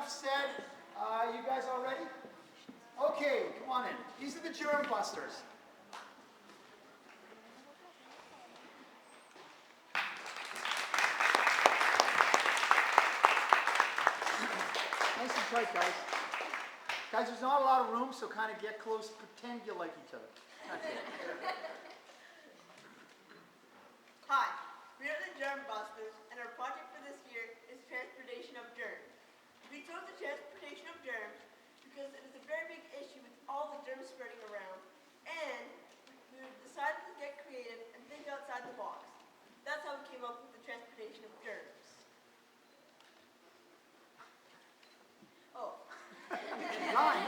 enough said. You guys all ready? Okay, come on in. These are the GermBusters. Nice and tight, guys. Guys, there's not a lot of room, so kind of get close, pretend you like each other. That's it. Hi, we are the GermBusters, and our project for this year is transportation of germs. We chose the transportation of germs because it is a very big issue with all the germs spreading around, and we decided to get creative and think outside the box. That's how we came up with the transportation of germs. Oh. Nine.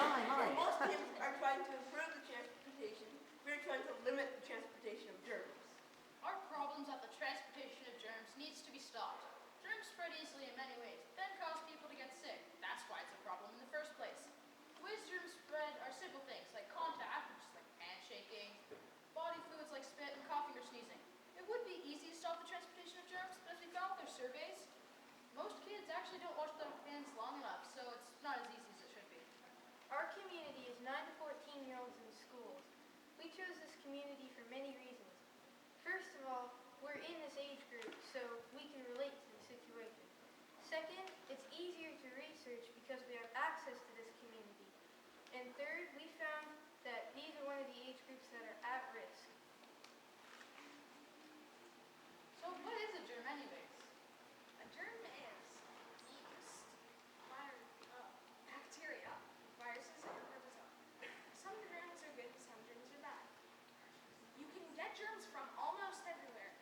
Most people are trying to improve the transportation. We're trying to limit the transportation of germs. Our problems at the transportation of germs needs to be stopped. Germs spread easily in many ways, then cause people to get sick. That's why it's a problem in the first place. Ways germs spread are simple things like contact, which is like handshaking, body fluids like spit, and coughing or sneezing. It would be easy to stop the transportation of germs, but as we found with their surveys, most kids actually don't wash their hands long enough, so it's not as easy as it should be. Our community is 9 to 14-year-olds in schools. We chose this community for many reasons. First of all, we're in this age group, so we can relate to the situation. Second, it's easier to research because we have access to this community. And third, we found that these are one of the age groups that are at risk. So what is a germ anyways? A germ is yeast, bacteria, viruses, and protozoa. Some germs are good, some germs are bad. You can get germs from almost everywhere.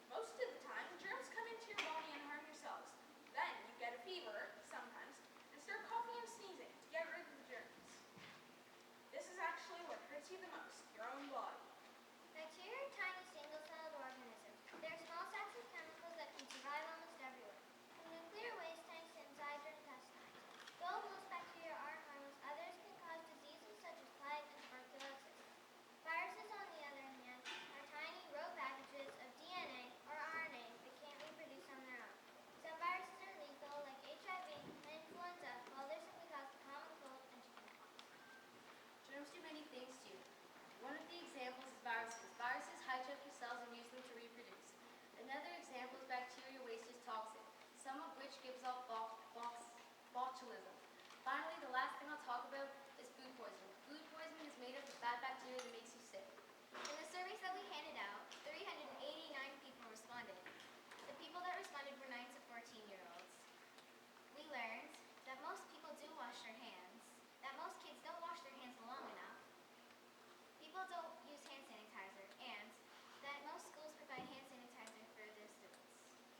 Most of the time, germs come into your body and harm your cells. Then you get a fever, sometimes, and start coughing and sneezing to get rid of the germs. This is actually what hurts you the most, your own body. Bacteria are tiny single-celled organisms. They're small sacks of chemicals that can survive almost everywhere. From nuclear waste tanks to inside your intestines. Though most bacteria are harmless, others can cause diseases such as plague and tuberculosis. Viruses, on the other hand, are tiny rogue packages of DNA or RNA that can't reproduce on their own. Some viruses are lethal, like HIV and influenza, while others simply cause the common cold and chickenpox. Germs do many things to you. One of the examples is viruses. Viruses hijack your cells and use them to reproduce. Another example is bacteria waste is toxic, some of which gives off botulism. Finally, the last thing I'll talk about is food poisoning. Food poisoning is made up of bad bacteria that makes you sick. In the surveys that we handed out, 389 people responded. The people that responded were 9 to 14-year-olds. We learned that most people do wash their hands, that most kids don't wash their hands long enough, people don't use hand sanitizer, and that most schools provide hand sanitizer for their students.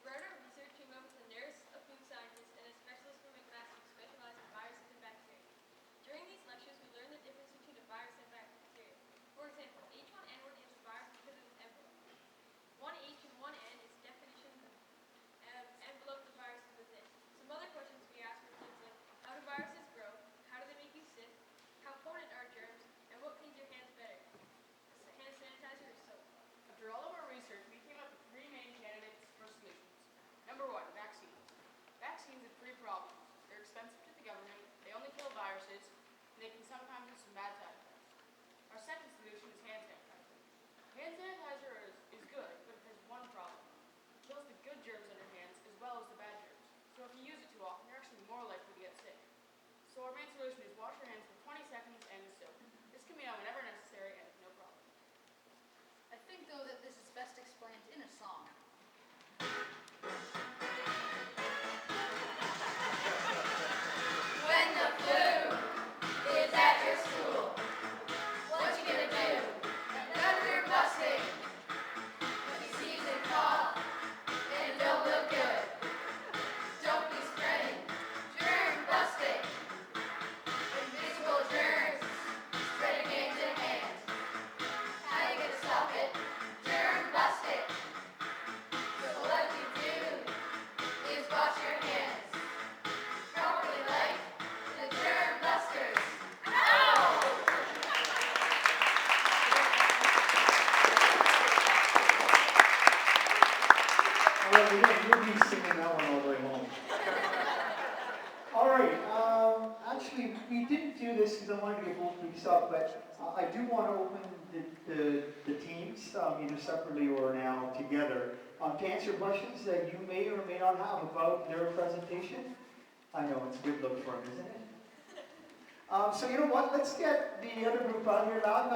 Throughout our research, we met with a nurse, a food scientist, and a specialist from a class who specialized in viruses and bacteria. During these lectures, we learned the difference between a virus and bacteria. For example, H1N1 is a virus because of its envelope. 1H and 1N is definition envelope the virus is within. Some other questions we asked were things like, how do viruses grow? How do they make you sick? How potent are germs? And what cleans your hands better? Hand sanitizer or soap? After all of our research, we came up with 3 main candidates for solutions. Number 1, vaccines. Vaccines have 3 problems. They're expensive to the government, they only kill viruses, and they can sometimes have some bad side effects. Our second solution is hand sanitizer. Hand sanitizer is good, but it has one problem. It kills the good germs in your hands as well as the bad germs. So if you use it too often, you're actually more likely to get sick. So our main solution is wash your hands for 20 seconds and with soap. This can be done whenever necessary and with no problem. I think, though, that this is best explained in a song. When the flu is at your school, what you gonna do? Another busting. When you sneeze and cough and don't look good, don't be spreading germ busting. Invisible germs spreading hand to hand. How you gonna stop it? Germ busting. So what you do is wash your hands properly like the GermBusters. Ow! All right, you'll be singing that one all the way home. All right. actually, we didn't do this because I wanted to get both groups up, but I do want to open the teams, either separately or now together, to answer questions that you may or may not have about their presentation. I know, it's a good look for them, isn't it? So you know what, let's get the other group out here loud.